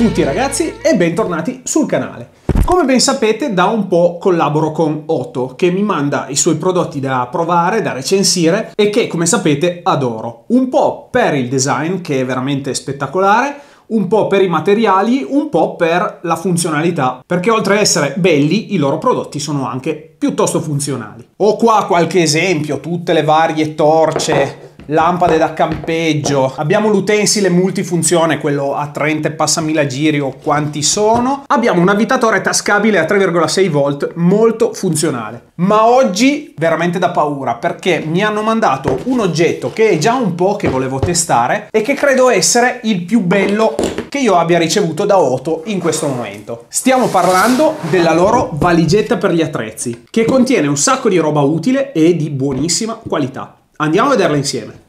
tutti ragazzi e bentornati sul canale. Come ben sapete da un po' collaboro con Otto che mi manda i suoi prodotti da provare, da recensire e che come sapete adoro. Un po' per il design che è veramente spettacolare, un po' per i materiali, un po' per la funzionalità, perché oltre ad essere belli i loro prodotti sono anche piuttosto funzionali. Ho qua qualche esempio, tutte le varie torce, lampade da campeggio, abbiamo l'utensile multifunzione, quello a 30 e passamila giri o quanti sono, abbiamo un avvitatore tascabile a 3,6 volt molto funzionale. Ma oggi veramente da paura, perché mi hanno mandato un oggetto che è già un po' che volevo testare e che credo essere il più bello che io abbia ricevuto da Otto in questo momento. Stiamo parlando della loro valigetta per gli attrezzi, che contiene un sacco di roba utile e di buonissima qualità. Andiamo a vederla insieme.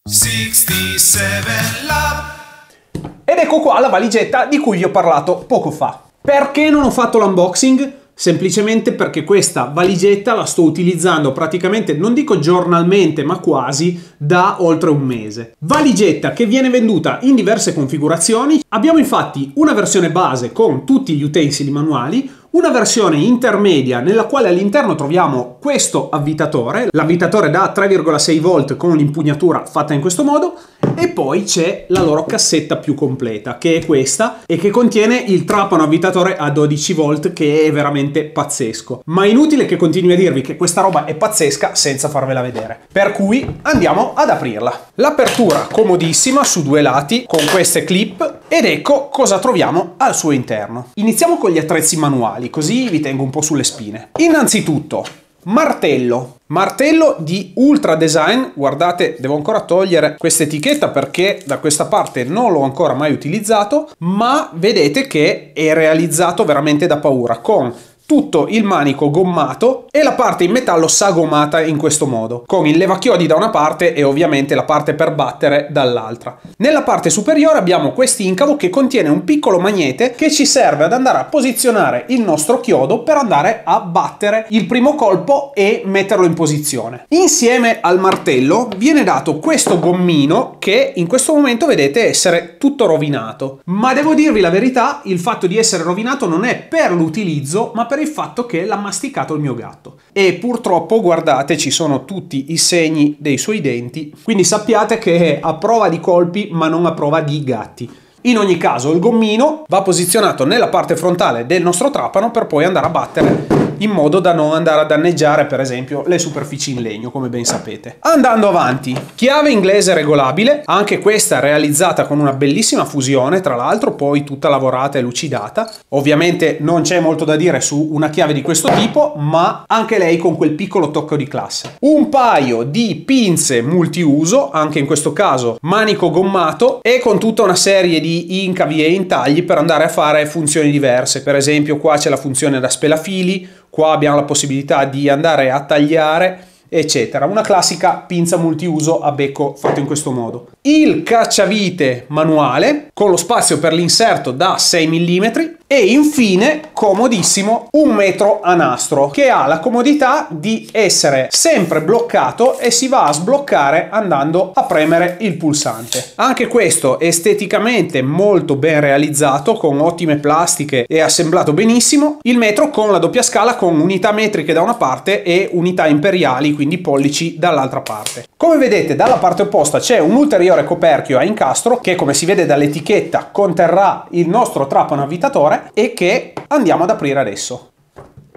67 Love. Ed ecco qua la valigetta di cui vi ho parlato poco fa. Perché non ho fatto l'unboxing? Semplicemente perché questa valigetta la sto utilizzando praticamente, non dico giornalmente, ma quasi da oltre un mese. Valigetta che viene venduta in diverse configurazioni. Abbiamo infatti una versione base con tutti gli utensili manuali, una versione intermedia nella quale all'interno troviamo questo avvitatore, l'avvitatore da 3,6 volt con l'impugnatura fatta in questo modo, e poi c'è la loro cassetta più completa che è questa e che contiene il trapano avvitatore a 12 volt che è veramente pazzesco. Ma inutile che continui a dirvi che questa roba è pazzesca senza farvela vedere. Per cui andiamo ad aprirla. L'apertura comodissima su due lati con queste clip ed ecco cosa troviamo al suo interno. Iniziamo con gli attrezzi manuali, così vi tengo un po' sulle spine. Innanzitutto, martello di Ultra Design. Guardate, devo ancora togliere questa etichetta perché da questa parte non l'ho ancora mai utilizzato, ma vedete che è realizzato veramente da paura, con tutto il manico gommato e la parte in metallo sagomata in questo modo, con il levachiodi da una parte e ovviamente la parte per battere dall'altra. Nella parte superiore abbiamo quest'incavo che contiene un piccolo magnete che ci serve ad andare a posizionare il nostro chiodo per andare a battere il primo colpo e metterlo in posizione. Insieme al martello viene dato questo gommino che in questo momento vedete essere tutto rovinato, ma devo dirvi la verità, il fatto di essere rovinato non è per l'utilizzo ma per il fatto che l'ha masticato il mio gatto e purtroppo guardate ci sono tutti i segni dei suoi denti, quindi sappiate che è a prova di colpi ma non a prova di gatti. In ogni caso il gommino va posizionato nella parte frontale del nostro trapano per poi andare a battere in modo da non andare a danneggiare per esempio le superfici in legno, come ben sapete. Andando avanti, chiave inglese regolabile, anche questa realizzata con una bellissima fusione, tra l'altro poi tutta lavorata e lucidata. Ovviamente non c'è molto da dire su una chiave di questo tipo, ma anche lei con quel piccolo tocco di classe. Un paio di pinze multiuso, anche in questo caso manico gommato, e con tutta una serie di incavi e intagli per andare a fare funzioni diverse. Per esempio qua c'è la funzione da spelafili, qua abbiamo la possibilità di andare a tagliare, eccetera. Una classica pinza multiuso a becco fatto in questo modo. Il cacciavite manuale con lo spazio per l'inserto da 6 mm e infine, comodissimo, un metro a nastro che ha la comodità di essere sempre bloccato e si va a sbloccare andando a premere il pulsante. Anche questo esteticamente molto ben realizzato, con ottime plastiche e assemblato benissimo. Il metro con la doppia scala con unità metriche da una parte e unità imperiali, quindi pollici, dall'altra parte. Come vedete dalla parte opposta c'è un ulteriore coperchio a incastro che, come si vede dall'etichetta, conterrà il nostro trapano avvitatore e che andiamo ad aprire adesso.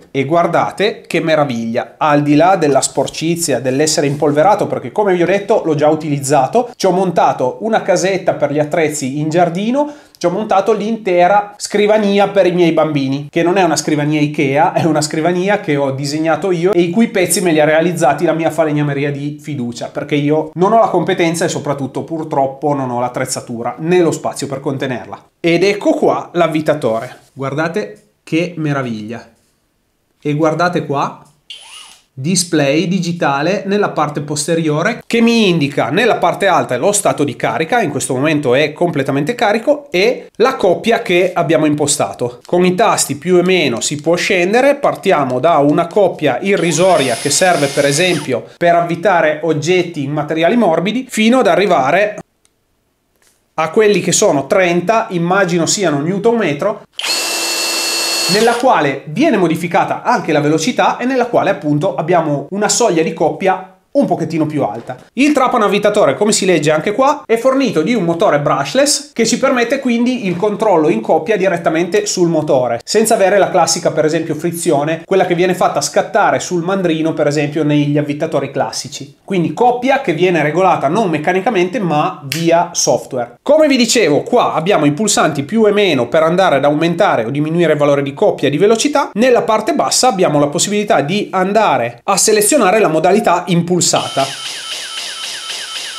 E guardate che meraviglia, al di là della sporcizia, dell'essere impolverato, perché come vi ho detto l'ho già utilizzato, ci ho montato una casetta per gli attrezzi in giardino, ci ho montato l'intera scrivania per i miei bambini, che non è una scrivania Ikea, è una scrivania che ho disegnato io e i cui pezzi me li ha realizzati la mia falegnameria di fiducia, perché io non ho la competenza e soprattutto purtroppo non ho l'attrezzatura né lo spazio per contenerla. Ed ecco qua l'avvitatore, guardate che meraviglia. E guardate qua, display digitale nella parte posteriore che mi indica nella parte alta lo stato di carica, in questo momento è completamente carico, e la coppia che abbiamo impostato. Con i tasti più e meno si può scendere, partiamo da una coppia irrisoria che serve per esempio per avvitare oggetti in materiali morbidi, fino ad arrivare a quelli che sono 30, immagino siano Newton metro, nella quale viene modificata anche la velocità e nella quale appunto abbiamo una soglia di coppia un pochettino più alta. Il trapano avvitatore, come si legge anche qua, è fornito di un motore brushless che ci permette quindi il controllo in coppia direttamente sul motore, senza avere la classica per esempio frizione, quella che viene fatta scattare sul mandrino per esempio negli avvitatori classici. Quindi coppia che viene regolata non meccanicamente ma via software. Come vi dicevo, qua abbiamo i pulsanti più e meno per andare ad aumentare o diminuire il valore di coppia e di velocità. Nella parte bassa abbiamo la possibilità di andare a selezionare la modalità impulsata,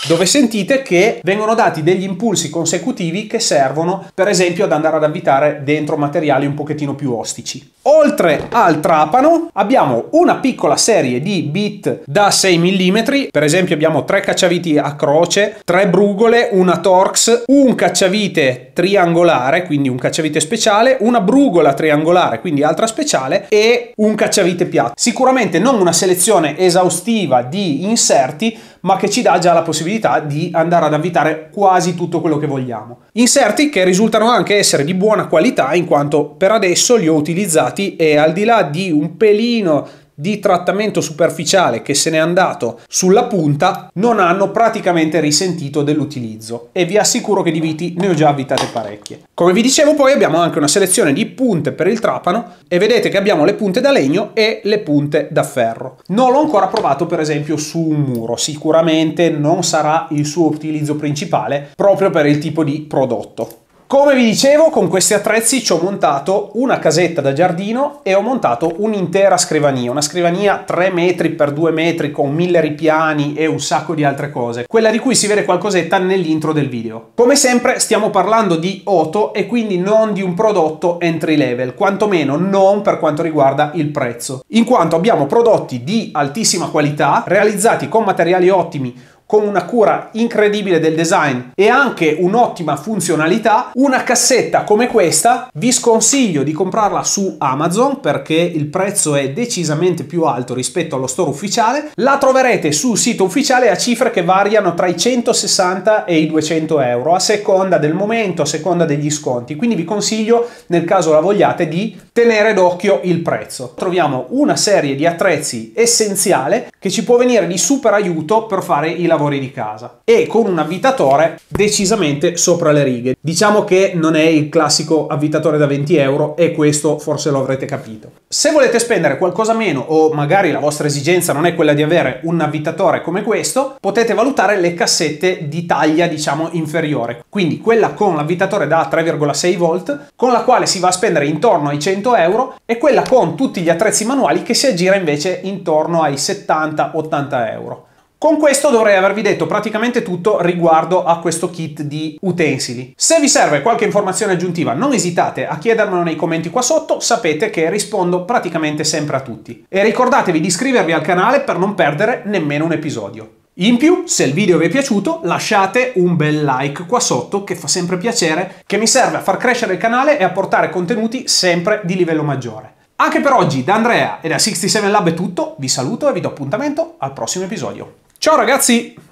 dove sentite che vengono dati degli impulsi consecutivi che servono per esempio ad andare ad avvitare dentro materiali un pochettino più ostici. Oltre al trapano abbiamo una piccola serie di bit da 6 mm, per esempio abbiamo 3 cacciaviti a croce, 3 brugole, una Torx, un cacciavite triangolare, quindi un cacciavite speciale, una brugola triangolare, quindi altra speciale, e un cacciavite piatto. Sicuramente non una selezione esaustiva di inserti, ma che ci dà già la possibilità di andare ad avvitare quasi tutto quello che vogliamo. Inserti che risultano anche essere di buona qualità, in quanto per adesso li ho utilizzati e al di là di un pelino di trattamento superficiale che se n'è andato sulla punta, non hanno praticamente risentito dell'utilizzo e vi assicuro che di viti ne ho già avvitate parecchie. Come vi dicevo, poi abbiamo anche una selezione di punte per il trapano e vedete che abbiamo le punte da legno e le punte da ferro. Non l'ho ancora provato per esempio su un muro, sicuramente non sarà il suo utilizzo principale proprio per il tipo di prodotto. Come vi dicevo, con questi attrezzi ci ho montato una casetta da giardino e ho montato un'intera scrivania, una scrivania 3 metri per 2 metri con 1000 ripiani e un sacco di altre cose, quella di cui si vede qualcosetta nell'intro del video. Come sempre stiamo parlando di Oto e quindi non di un prodotto entry level, quantomeno non per quanto riguarda il prezzo, in quanto abbiamo prodotti di altissima qualità, realizzati con materiali ottimi, con una cura incredibile del design e anche un'ottima funzionalità. Una cassetta come questa vi sconsiglio di comprarla su Amazon perché il prezzo è decisamente più alto rispetto allo store ufficiale. La troverete sul sito ufficiale a cifre che variano tra i 160 e i 200 euro a seconda del momento, a seconda degli sconti, quindi vi consiglio, nel caso la vogliate, di tenere d'occhio il prezzo. Troviamo una serie di attrezzi essenziale che ci può venire di super aiuto per fare i lavori di casa e con un avvitatore decisamente sopra le righe. Diciamo che non è il classico avvitatore da 20 euro e questo forse lo avrete capito. Se volete spendere qualcosa meno o magari la vostra esigenza non è quella di avere un avvitatore come questo, potete valutare le cassette di taglia diciamo inferiore, quindi quella con l'avvitatore da 3,6 volt con la quale si va a spendere intorno ai 100 euro e quella con tutti gli attrezzi manuali che si aggira invece intorno ai 70-80 euro. Con questo dovrei avervi detto praticamente tutto riguardo a questo kit di utensili. Se vi serve qualche informazione aggiuntiva non esitate a chiedermelo nei commenti qua sotto, sapete che rispondo praticamente sempre a tutti. E ricordatevi di iscrivervi al canale per non perdere nemmeno un episodio. In più, se il video vi è piaciuto, lasciate un bel like qua sotto che fa sempre piacere, che mi serve a far crescere il canale e a portare contenuti sempre di livello maggiore. Anche per oggi da Andrea e da 67 Lab è tutto, vi saluto e vi do appuntamento al prossimo episodio. Ciao ragazzi!